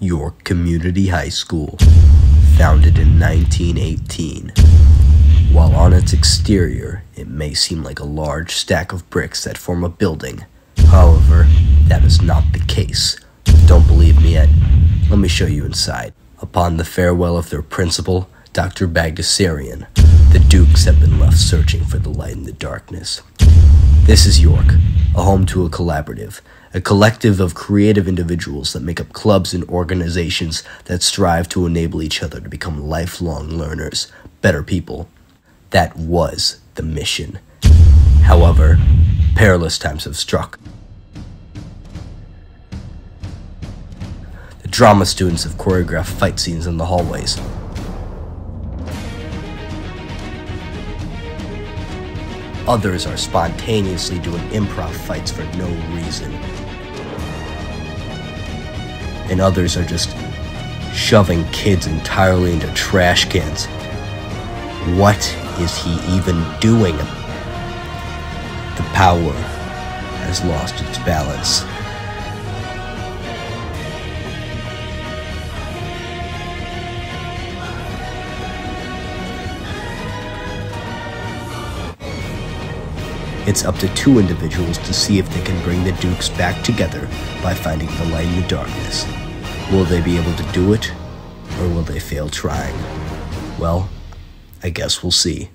York Community High School, founded in 1918. While on its exterior, it may seem like a large stack of bricks that form a building. However, that is not the case. Don't believe me yet? Let me show you inside. Upon the farewell of their principal, Dr. Bagdasarian, the Dukes have been left searching for the light in the darkness. This is York, a home to a collaborative, a collective of creative individuals that make up clubs and organizations that strive to enable each other to become lifelong learners, better people. That was the mission. However, perilous times have struck. The drama students have choreographed fight scenes in the hallways. Others are spontaneously doing improv fights for no reason. And others are just shoving kids entirely into trash cans. What is he even doing? The power has lost its balance. It's up to two individuals to see if they can bring the Dukes back together by finding the light in the darkness. Will they be able to do it, or will they fail trying? Well, I guess we'll see.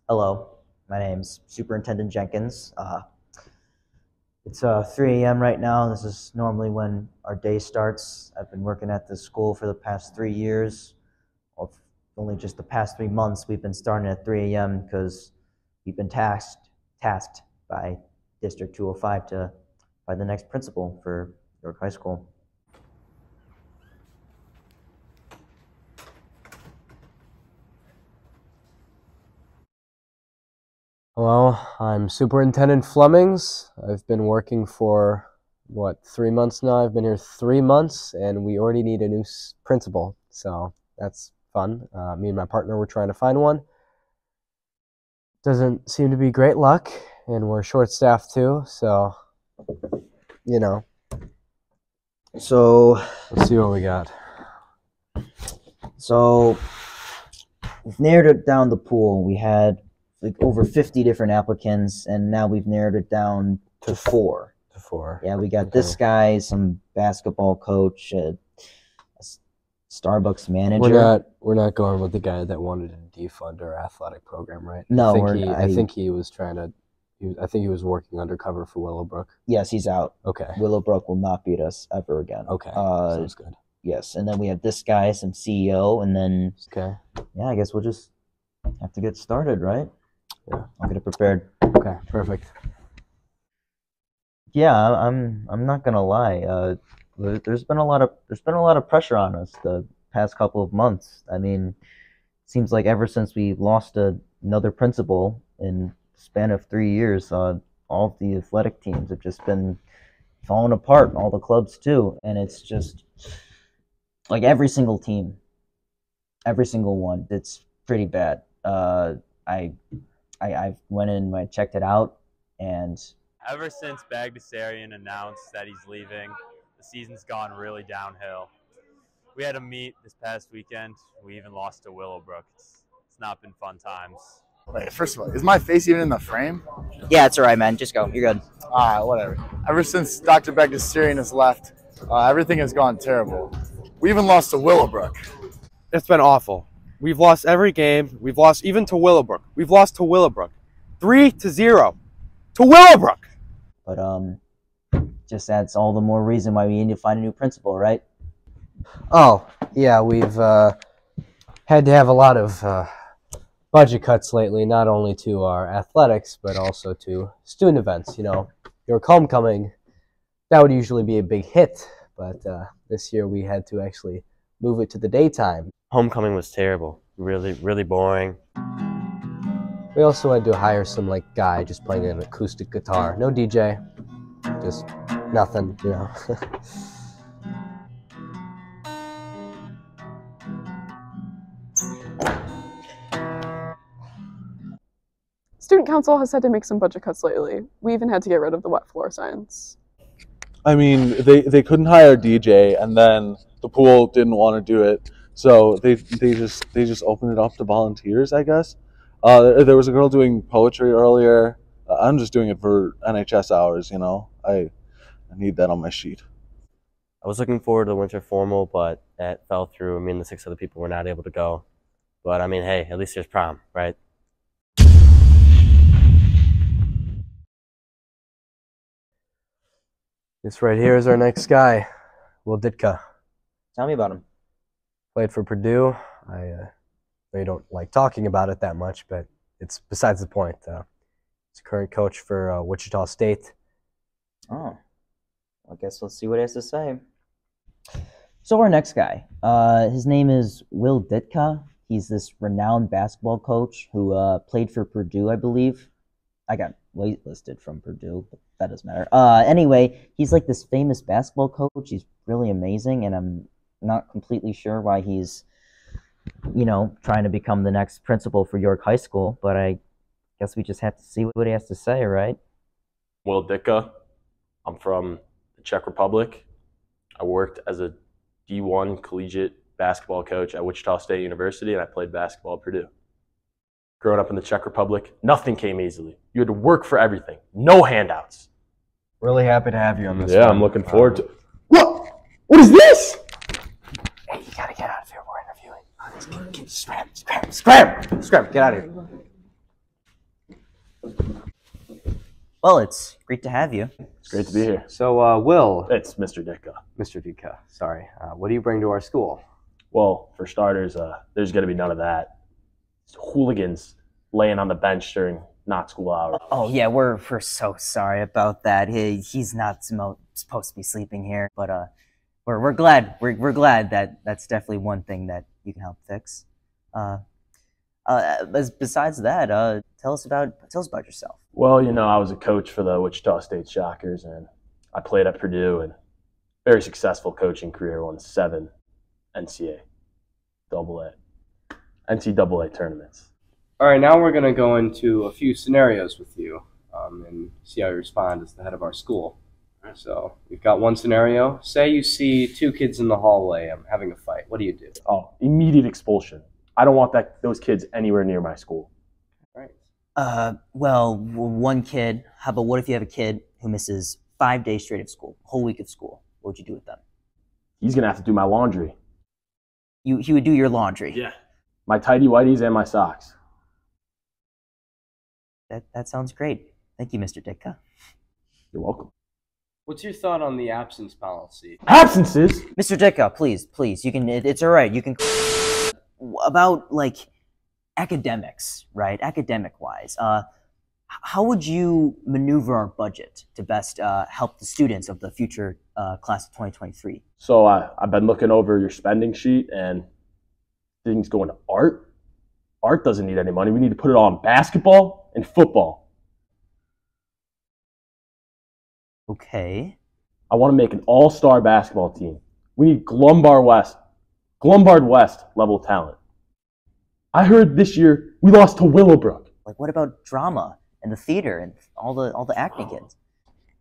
Hello, my name's Superintendent Jenkins. It's 3 a.m. right now. This is normally when our day starts. I've been working at this school for the past 3 years. Well, only just the past 3 months we've been starting at 3 a.m. because we've been tasked by District 205 to find the next principal for York High School. Hello, I'm Superintendent Flemings. I've been working for, 3 months now? I've been here 3 months, and we already need a new principal, so that's fun. Me and my partner were trying to find one. Doesn't seem to be great luck, and we're short-staffed too, so, you know. So, let's see what we got. So, we've narrowed it down the pool. We had like over 50 different applicants, and now we've narrowed it down to 4. Yeah, we got this guy, some basketball coach, a Starbucks manager. We're not going with the guy that wanted to defund our athletic program, right? No, I think he was working undercover for Willowbrook. Yes, he's out. Okay. Willowbrook will not beat us ever again. Okay. Sounds good. Yes, and then we have this guy, some CEO, and then okay. Yeah, I guess we'll just have to get started, right? Yeah. I'll get it prepared. Okay, perfect. Yeah, I'm not gonna lie. There's been a lot of pressure on us the past couple of months. I mean, it seems like ever since we lost another principal in the span of 3 years, all of the athletic teams have just been falling apart, all the clubs too, and it's just like every single team, every single one. It's pretty bad. I went in, I checked it out, and ever since Bagdasarian announced that he's leaving, the season's gone really downhill. We had a meet this past weekend. We even lost to Willowbrook. It's not been fun times. Wait, first of all, is my face even in the frame? yeah, it's all right, man. Just go. You're good. Whatever. Ever since Dr. Bagdasarian has left, everything has gone terrible. We even lost to Willowbrook. It's been awful. We've lost every game. We've lost even to Willowbrook. We've lost to Willowbrook. 3-0 to Willowbrook. But just that's all the more reason why we need to find a new principal, right? Oh, yeah, we've had to have a lot of budget cuts lately, not only to our athletics, but also to student events. You know, York Homecoming, that would usually be a big hit, but this year we had to actually move it to the daytime. Homecoming was terrible. Really, really boring. We also had to hire some guy just playing an acoustic guitar. No DJ, just nothing, you know. Student council has had to make some budget cuts lately. We even had to get rid of the wet floor signs. I mean, they couldn't hire a DJ, and then the pool didn't want to do it, so they just opened it up to volunteers, I guess. There was a girl doing poetry earlier. I'm just doing it for NHS hours, you know. I need that on my sheet. I was looking forward to the winter formal, but that fell through. Me and the 6 other people were not able to go. But I mean, hey, at least there's prom, right? This right here is our next guy, Will Ditka. Tell me about him. Played for Purdue. I know you don't like talking about it that much, but it's besides the point. He's current coach for Wichita State. Oh, I guess let's see what he has to say. So our next guy, his name is Will Ditka. He's this renowned basketball coach who played for Purdue, I believe. I got waitlisted from Purdue, but that doesn't matter. Anyway, he's like this famous basketball coach. He's really amazing, and I'm not completely sure why he's, you know, trying to become the next principal for York High School, but I guess we just have to see what he has to say, right? Will Ditka. I'm from the Czech Republic. I worked as a D1 collegiate basketball coach at Wichita State University, and I played basketball at Purdue. Growing up in the Czech Republic, nothing came easily. You had to work for everything. No handouts. Really happy to have you on this. Yeah, one. I'm looking forward to. What? What is this? Hey, you gotta get out of here. We're interviewing. Scram! Get out of here. Well, it's great to have you. It's great to be here. So, Will. It's Mr. Ditka. Mr. Ditka, sorry. What do you bring to our school? Well, for starters, there's going to be none of that. It's hooligans laying on the bench during not school hours. Oh yeah, we're so sorry about that. He's not supposed to be sleeping here, but we're glad that that's definitely one thing that you can help fix. Besides that, tell us about yourself. Well, you know, I was a coach for the Wichita State Shockers, and I played at Purdue, and very successful coaching career. Won 7 NCAA tournaments. All right, now we're going to go into a few scenarios with you and see how you respond as the head of our school. So we've got one scenario. Say you see 2 kids in the hallway having a fight. What do you do? Oh, immediate expulsion. I don't want those kids anywhere near my school. Right. Well, one kid. How about what if you have a kid who misses 5 days straight of school, whole week of school? What would you do with them? He's going to have to do my laundry. He would do your laundry? Yeah. My tidy whities and my socks. That sounds great. Thank you, Mr. Ditka. You're welcome. What's your thought on the absence policy? Absences? Mr. Ditka, please. You can. It's all right. You can. About like academics, right? Academic-wise, how would you maneuver our budget to best help the students of the future class of 2023? So I've been looking over your spending sheet, and things going to art. Art doesn't need any money. We need to put it all on basketball and football. Okay. I want to make an all-star basketball team. We need Lombard West level talent. I heard this year we lost to Willowbrook. Like, what about drama and the theater and all the acting kids?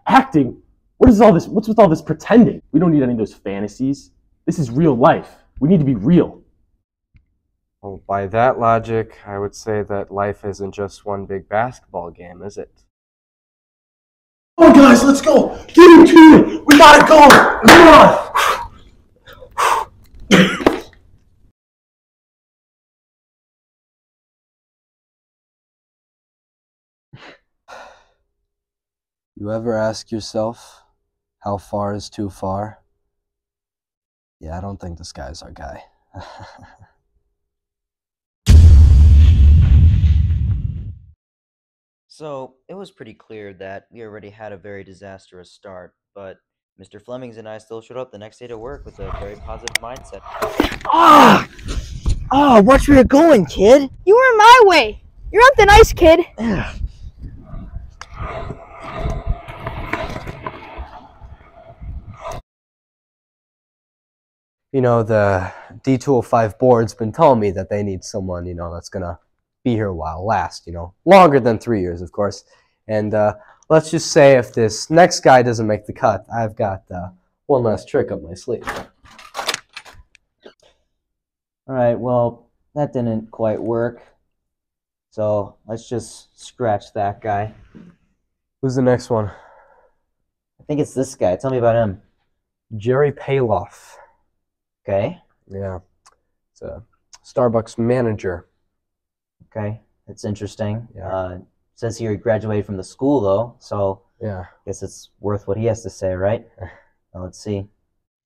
Acting? What is all this? What's with all this pretending? We don't need any of those fantasies. This is real life. We need to be real. Well, by that logic, I would say that life isn't just one big basketball game, is it? Come on, guys, let's go. Get into it. We gotta go. Come on. You ever ask yourself, how far is too far? Yeah, I don't think this guy's our guy. So, it was pretty clear that we already had a very disastrous start, but Mr. Flemings and I still showed up the next day to work with a very positive mindset. Watch where you're going, kid! You were in my way! You're not the nice kid! You know, the D205 board's been telling me that they need someone, you know, that's gonna be here a while, last, longer than 3 years, of course. And let's just say if this next guy doesn't make the cut, I've got one last trick up my sleeve. All right, well, that didn't quite work. So let's just scratch that guy. Who's the next one? I think it's this guy. Tell me about him. Jerry Paloff. Okay. Yeah. It's a Starbucks manager. Okay, that's interesting. Yeah. Says here he graduated from the school, though, so yeah, I guess it's worth what he has to say, right? Now, let's see.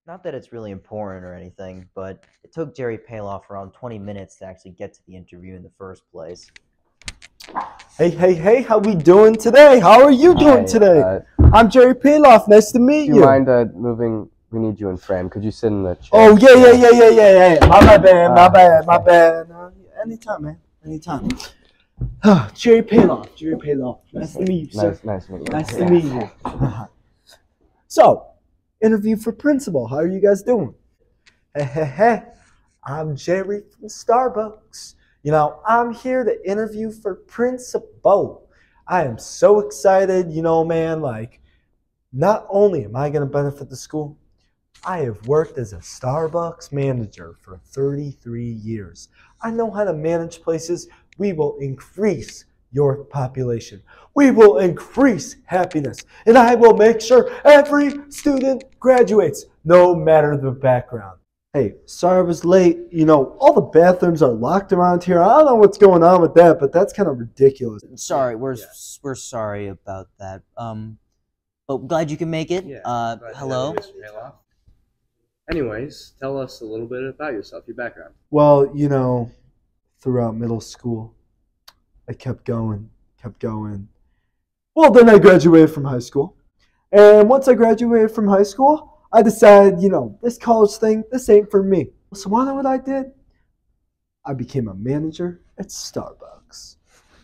Not that it's really important or anything, but it took Jerry Paloff around 20 minutes to actually get to the interview in the first place. Hey, how we doing today? How are you doing today? I'm Jerry Paloff. Nice to meet you. Do you mind moving? We need you in frame. Could you sit in the chair? Oh, yeah. My bad. Anytime, man. Anytime. Jerry Paloff. Nice to meet you, sir. Nice to meet you. Nice to meet you. So, interview for principal. How are you guys doing? Hey. I'm Jerry from Starbucks. I'm here to interview for principal. I am so excited, man. Not only am I going to benefit the school, I have worked as a Starbucks manager for 33 years. I know how to manage places. We will increase your population. We will increase happiness. And I will make sure every student graduates, no matter the background. Hey, sorry I was late. All the bathrooms are locked around here. I don't know what's going on with that, but that's kind of ridiculous. Sorry, we're sorry about that. But glad you can make it. Hello. Anyways, tell us a little bit about yourself, your background. Well, throughout middle school, I kept going. Well, then I graduated from high school. And once I graduated from high school, I decided, this college thing, this ain't for me. So you know what I did? I became a manager at Starbucks.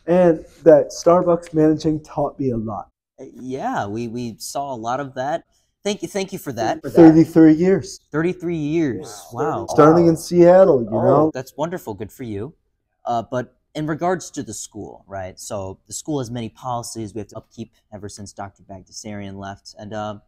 And that Starbucks managing taught me a lot. Yeah, we saw a lot. Of that. Thank you for that. 33 years. 33 years. Wow. Starting in Seattle, you know. That's wonderful. Good for you. But in regards to the school, right? So the school has many policies we have to upkeep ever since Dr. Bagdasarian left. And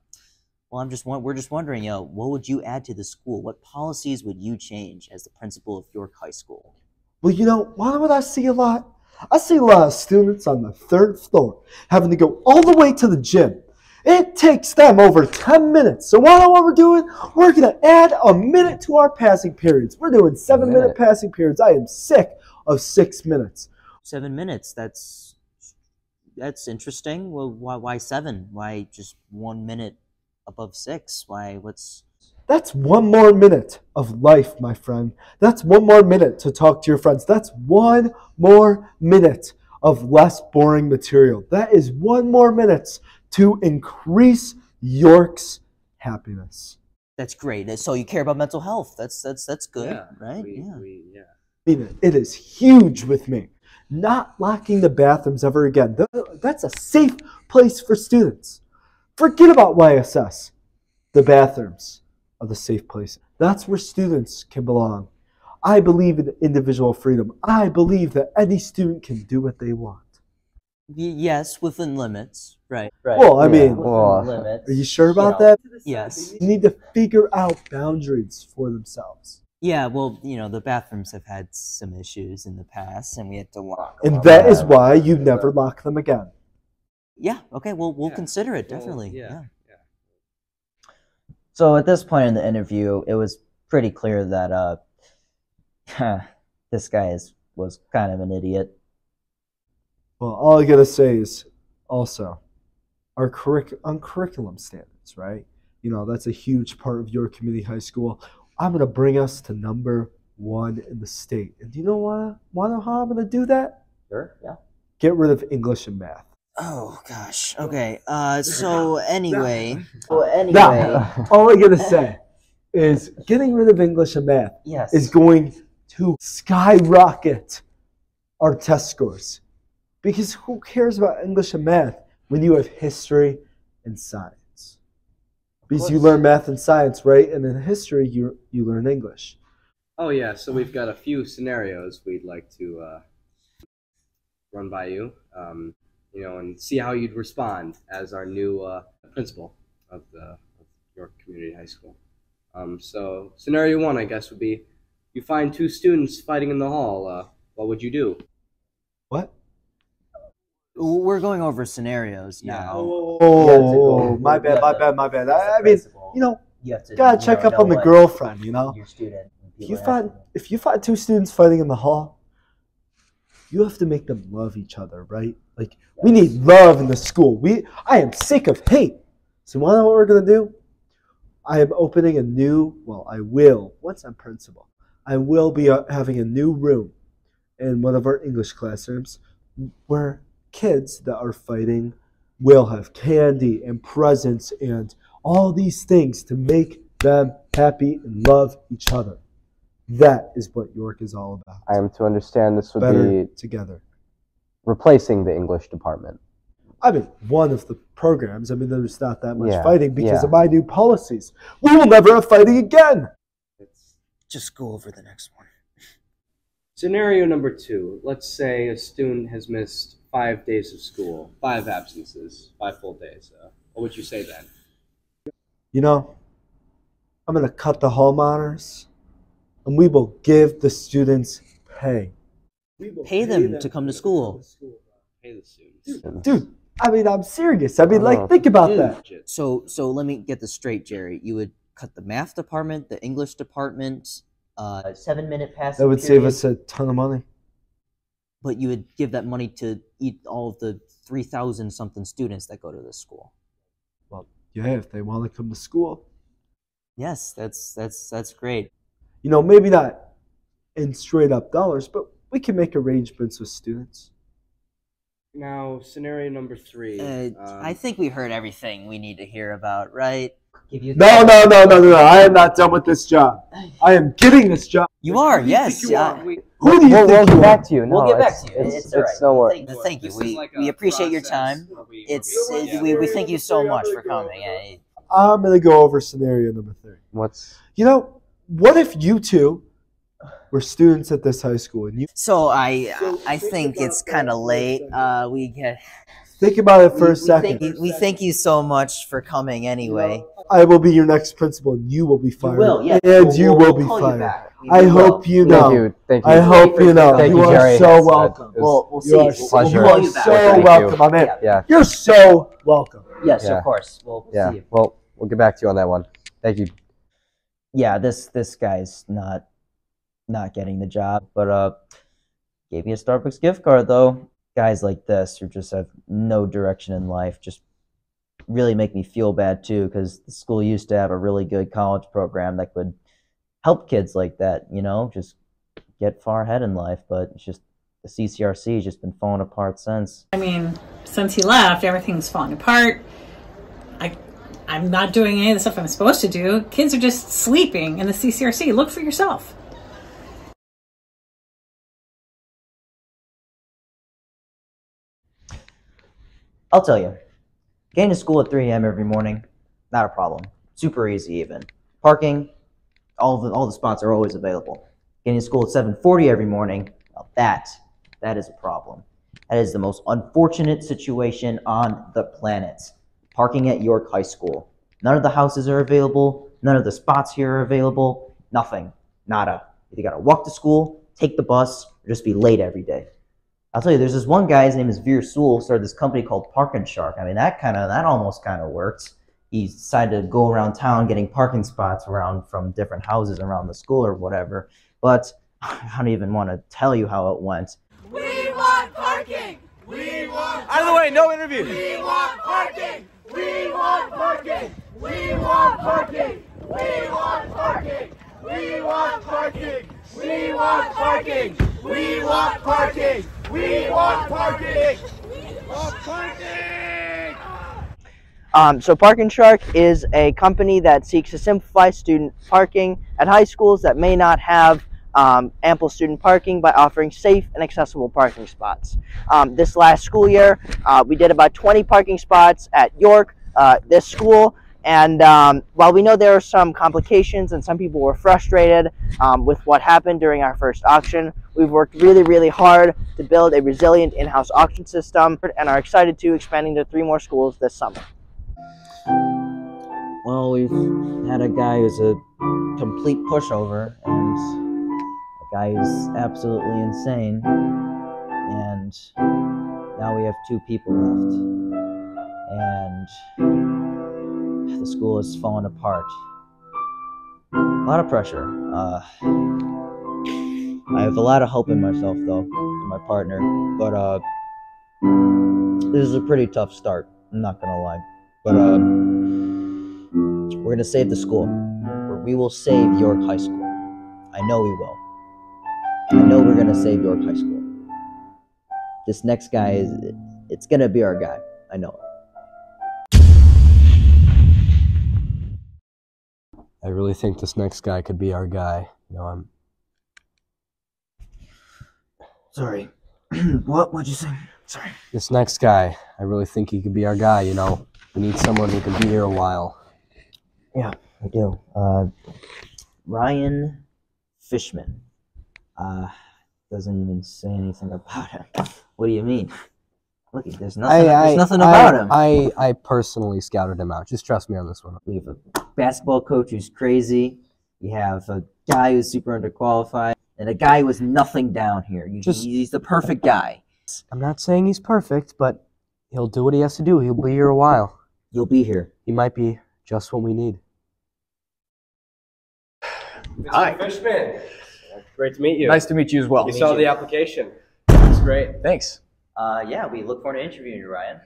we're just wondering, what would you add to the school? What policies would you change as the principal of York High School? Well, what I see a lot? I see a lot of students on the 3rd floor having to go all the way to the gym. It takes them over 10 minutes. So what we're doing, we're going to add a minute to our passing periods. We're doing 7-minute passing periods. I am sick of 6 minutes. 7 minutes, that's interesting. Well, why 7? Why just 1 minute above 6? That's 1 more minute of life, my friend. That's 1 more minute to talk to your friends. That's 1 more minute of less boring material. That is 1 more minute to increase York's happiness. That's great. So you care about mental health. That's good, right? It is huge with me. Not locking the bathrooms ever again. That's a safe place for students. Forget about YSS. The bathrooms are the safe place. That's where students can belong. I believe in individual freedom. I believe that any student can do what they want. Yes, within limits. Right. Well, limits. Are you sure about that? Yes. You need to figure out boundaries for themselves. Yeah, well, the bathrooms have had some issues in the past, and we had to lock them. And that is why you never lock them again. Yeah, okay, we'll consider it, definitely. Yeah. So at this point in the interview, it was pretty clear that this guy was kind of an idiot. Well, all I gotta say is also our curriculum standards, right? That's a huge part of your community high school. I'm gonna bring us to #1 in the state. And do you know how I'm gonna do that? Sure, yeah. Get rid of English and math. Oh gosh. Okay. So anyway. Now, all I gotta say is getting rid of English and math is going to skyrocket our test scores. Because who cares about English and math when you have history and science? Because you learn math and science, right? And in history, you learn English. Oh yeah, so we've got a few scenarios we'd like to run by you, and see how you'd respond as our new principal of York Community High School. So scenario one, I guess, would be you find two students fighting in the hall. What would you do? What? We're going over scenarios now. Oh, my bad. I mean, you gotta check up on the girlfriend, Your student. If you find two students fighting in the hall, you have to make them love each other, right? Like, we need love in the school. I am sick of hate. So you want to know what we're going to do? I am opening I will, once I'm principal, I will be having a new room in one of our English classrooms where kids that are fighting will have candy and presents and all these things to make them happy and love each other. That is what York is all about. I am to understand this would Better be together. Replacing the English department. I mean, one of the programs. I mean, there's not that much Yeah, fighting because yeah. of my new policies. We will never have fighting again. Just go over the next one. Scenario number two. Let's say a student has missed 5 days of school, 5 absences, 5 full days. What would you say then? I'm going to cut the hall monitors, and we will give the students pay. Pay them to come to school. Pay the students. Dude, I mean, I'm serious. I mean, think about that. So let me get this straight, Jerry. You would cut the math department, the English department, 7-minute passing That would save us a ton of money. But you would give that money to eat all of the 3,000 something students that go to this school. Well, yeah, if they want to come to school. Yes, that's great. Maybe not in straight up dollars, but we can make arrangements with students. Now, scenario number 3. I think we heard everything we need to hear about, right? No. I am not done with this job. I am getting this job. You are, yes. Who do you We'll think get you back are? to you. We'll No, get back to you. It's all right. no worries. Thank you. We appreciate your time. We thank you so much for coming. I'm going to go over scenario number 3. What if you two were students at this high school? And So I think it's kind of late. Think about it for a second. We thank you so much for coming anyway. I will be your next principal, and you will be fired. will, yes. And you will be We'll call you fired. back. I hope you know. Thank you. I hope you know. Thank You you, are Jerry. so It's, welcome. We'll see. You are We'll pleasure. call you back. so Thank you. welcome, my man. Yeah. You're so welcome. Yes, Yeah. of course. We'll Yeah. see you. Well, we'll get back to you on that one. Thank you. Yeah, this guy's not getting the job, but gave me a Starbucks gift card though. Guys like this who just have no direction in life just really make me feel bad too, because the school used to have a really good college program that could help kids like that, just get far ahead in life, but it's just the CCRC has just been falling apart since. I mean, since he left, everything's falling apart. I'm not doing any of the stuff I'm supposed to do. Kids are just sleeping in the CCRC. Look for yourself. I'll tell you, getting to school at 3 a.m. every morning, not a problem. Super easy even. Parking, all the spots are always available. Getting to school at 7:40 every morning, well, that is a problem. That is the most unfortunate situation on the planet. Parking at York High School. None of the houses are available. None of the spots here are available. Nothing. Nada. You gotta walk to school, take the bus, or just be late every day. I'll tell you, there's this one guy, his name is Veer Sewell, started this company called Park and Shark. I mean, that almost kind of works. He decided to go around town getting parking spots around from different houses around the school or whatever. But I don't even want to tell you how it went. We want parking! We want parking! Out of the way, no interview! We want parking! We want parking! We want parking! We want parking! We want parking! We want parking! We want parking! We want parking! We want parking! So Park and Shark is a company that seeks to simplify student parking at high schools that may not have ample student parking by offering safe and accessible parking spots. This last school year, we did about 20 parking spots at York, this school, and while we know there are some complications and some people were frustrated with what happened during our first auction, We've worked really, really hard to build a resilient in-house auction system and are excited to expanding to 3 more schools this summer. Well, we've had a guy who's a complete pushover and a guy who's absolutely insane, and now we have 2 people left, and the school is falling apart. A lot of pressure. I have a lot of hope in myself, though, and my partner, but this is a pretty tough start, I'm not gonna lie. But we're gonna save the school. We will save York High School. I know we will. I know we're gonna save York High School. This next guy it's gonna be our guy. I know it. I really think this next guy could be our guy. You know, I'm Sorry. What'd you say? Sorry. This next guy, I really think he could be our guy, you know. We need someone who can be here a while. Yeah, I do. Ryan Fishman. Doesn't even say anything about him. What do you mean? Look, there's nothing about him. I personally scouted him out. Just trust me on this one. We have a basketball coach who's crazy. We have a guy who's super underqualified. And a guy with nothing down here. He's the perfect guy. I'm not saying he's perfect, but he'll do what he has to do. He'll be here a while. You'll be here. He might be just what we need. Hi. Fishman. Great to meet you. Nice to meet you as well. You saw the application. That's great. Thanks. Yeah, we look forward to interviewing you, Ryan.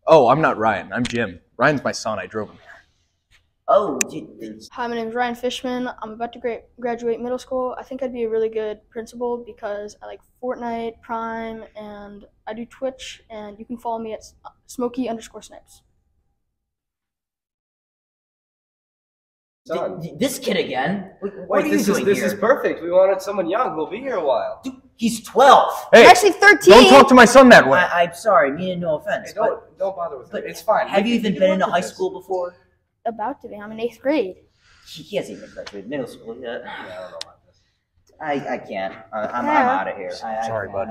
Oh, I'm not Ryan. I'm Jim. Ryan's my son. I drove him here. Oh, hi, my name is Ryan Fishman. I'm about to graduate middle school. I think I'd be a really good principal because I like Fortnite, Prime, and I do Twitch, and you can follow me at Smokey_Snipes. This kid again? What are you this doing This here? is perfect. We wanted someone young who'll be here a while. Dude, he's 12. Hey, I'm actually 13. Don't talk to my son that way. I'm sorry, meaning no offense. Hey, don't bother with it. It's fine. Have you even been into high school before? About to be. I'm in 8th grade. He hasn't even graduated middle school yet. Yeah, I don't know about this. I can't. I'm out of here. Sorry, bud.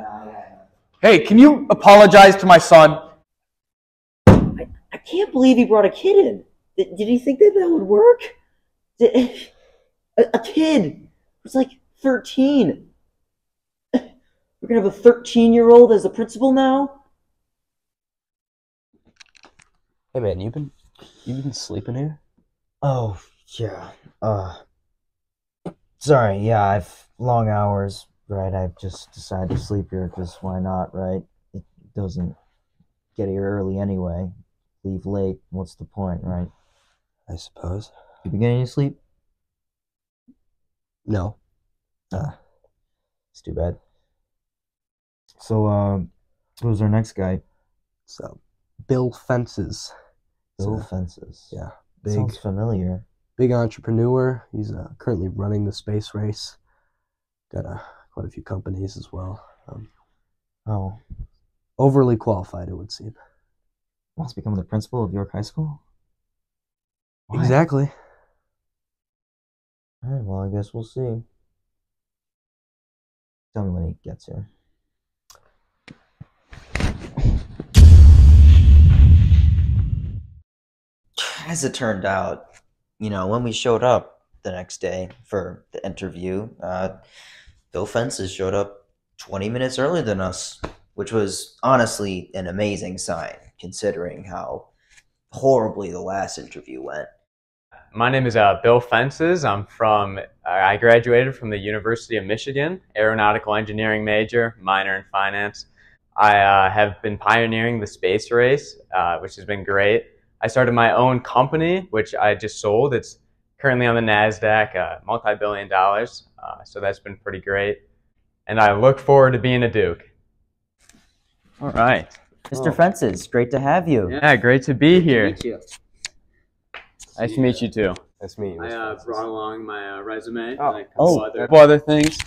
Hey, can you apologize to my son? I can't believe he brought a kid in. Did he think that would work? A kid who's like 13. We're gonna have a 13-year-old as the principal now? Hey man, you been sleeping here? Oh, yeah. Sorry, yeah, I've long hours, right? I've just decided to sleep here because why not, right? It doesn't get here early anyway. Leave late, what's the point, right? I suppose. You been getting any sleep? No. It's too bad. So, who's our next guy? So, Bill Fences. Bill Fences. Yeah. Sounds familiar. Big entrepreneur. He's currently running the space race. Got quite a few companies as well. Overly qualified, it would seem. Wants to become the principal of York High School? Why? Exactly. Alright, well, I guess we'll see. Tell me when he gets here. As it turned out, when we showed up the next day for the interview, Bill Fences showed up 20 minutes earlier than us, which was honestly an amazing sign, considering how horribly the last interview went. My name is Bill Fences. I graduated from the University of Michigan, aeronautical engineering major, minor in finance. I have been pioneering the space race, which has been great. I started my own company, which I just sold. It's currently on the NASDAQ, multi-billion dollars, so that's been pretty great. And I look forward to being a Duke. All right. Mr. Fences, great to have you. Yeah, great to be here. Nice to meet you. Nice to meet you too. Nice to meet you. I brought along my resume and a Oh. couple other things.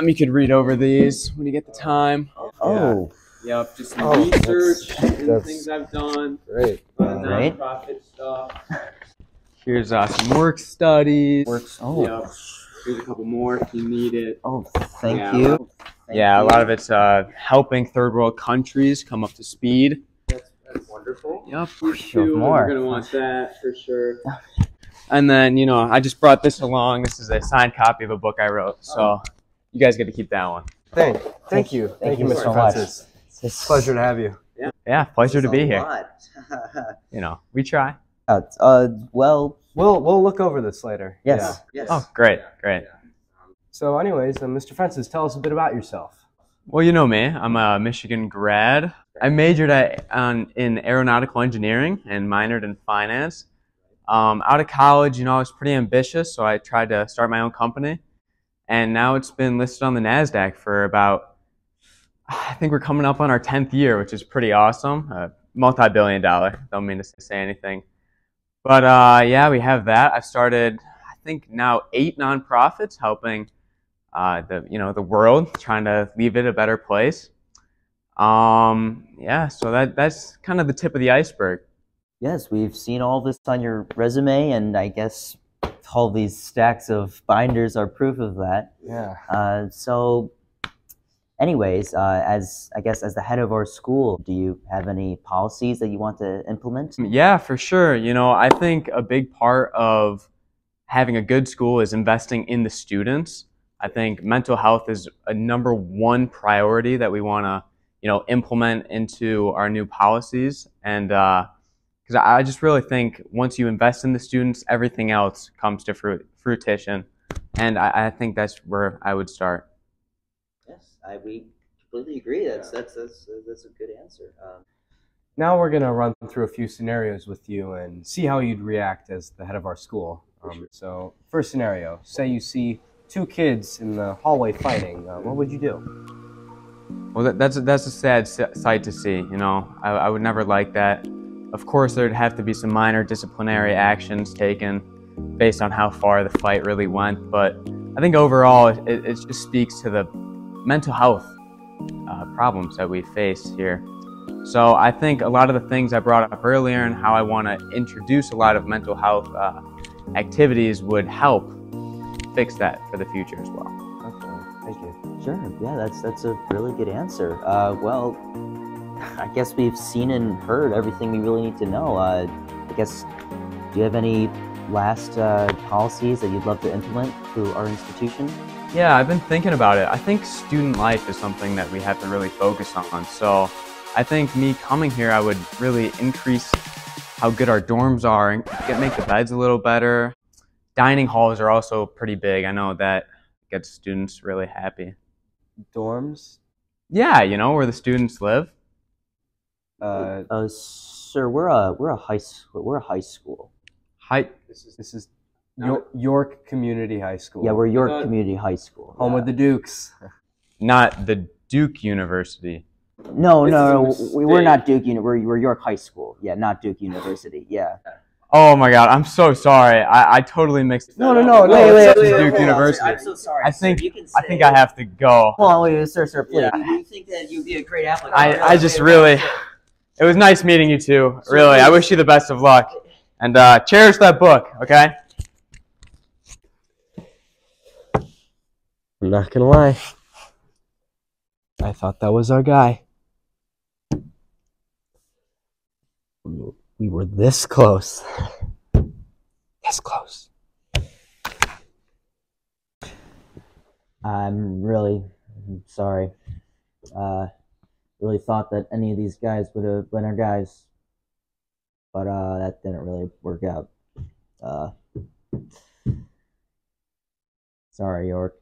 You could read over these when you get the time. Oh. Yep, just some research and that's things I've done. Great. Nonprofit stuff. Here's some work studies. Oh. Yep. Here's a couple more if you need it. Oh, thank you. Yeah, a lot of it's helping third world countries come up to speed. That's wonderful. Yep, Sure, more. You're gonna want that for sure. And then, you know, I just brought this along. This is a signed copy of a book I wrote, so you guys get to keep that one. Thank you. Thank you, Mr. so much. Francis. It's a pleasure to have you. Yeah, pleasure to be a here. lot. You know, we try. Well, We'll look over this later. yes. Yeah. Yes. Oh, great, great. So, anyways, Mr. Francis, tell us a bit about yourself. Well, you know me. I'm a Michigan grad. I majored in aeronautical engineering and minored in finance. Out of college, you know, I was pretty ambitious, so I tried to start my own company. And now it's been listed on the NASDAQ for about, I think we're coming up on our 10th year, which is pretty awesome. Multi-billion dollar. Don't mean to say anything. But yeah, we have that. I've started, I think now 8 nonprofits helping the world, trying to leave it a better place. Yeah, so that's kind of the tip of the iceberg. Yes, we've seen all this on your resume, and I guess all these stacks of binders are proof of that. Yeah. So, anyways, as the head of our school, do you have any policies that you want to implement? Yeah, for sure. You know, I think a big part of having a good school is investing in the students. I think mental health is a #1 priority that we want to, you know, implement into our new policies. And because I just really think once you invest in the students, everything else comes to fruition. And I think that's where I would start. Yes, we completely agree. That's a good answer. Now we're going to run through a few scenarios with you and see how you'd react as the head of our school. So, first scenario, say you see 2 kids in the hallway fighting. What would you do? Well, that's a sad sight to see. You know, I would never like that. Of course, there'd have to be some minor disciplinary actions taken based on how far the fight really went. But I think overall, it just speaks to the mental health problems that we face here. So I think a lot of the things I brought up earlier and how I want to introduce a lot of mental health activities would help fix that for the future as well. Okay, thank you. Sure. Yeah, that's a really good answer. Well, I guess we've seen and heard everything we really need to know. I guess, do you have any last policies that you'd love to implement through our institution? Yeah, I've been thinking about it. I think student life is something that we have to really focus on. So I think me coming here, I would really increase how good our dorms are and make the beds a little better. Dining halls are also pretty big. I know that gets students really happy. Dorms? Yeah, you know, where the students live. Sir, we're a high school. This is York Community High School. Yeah, we're York Community High School. Home of the Dukes. Not the Duke University. No, we're not Duke. We're York High School. Yeah, not Duke University. Yeah. Oh my God, I'm so sorry. I totally mixed. No. Wait, Duke Duke University. I'm so sorry. I think I have to go. Hold on, wait, sir, please. Yeah. You think that you'd be a great applicant? I just really. It was nice meeting you two. Really, I wish you the best of luck, and cherish that book. Okay. I'm not gonna lie. I thought that was our guy. We were this close. This close. I'm really sorry. Really thought that any of these guys would have been our guys, but that didn't really work out. Sorry, York.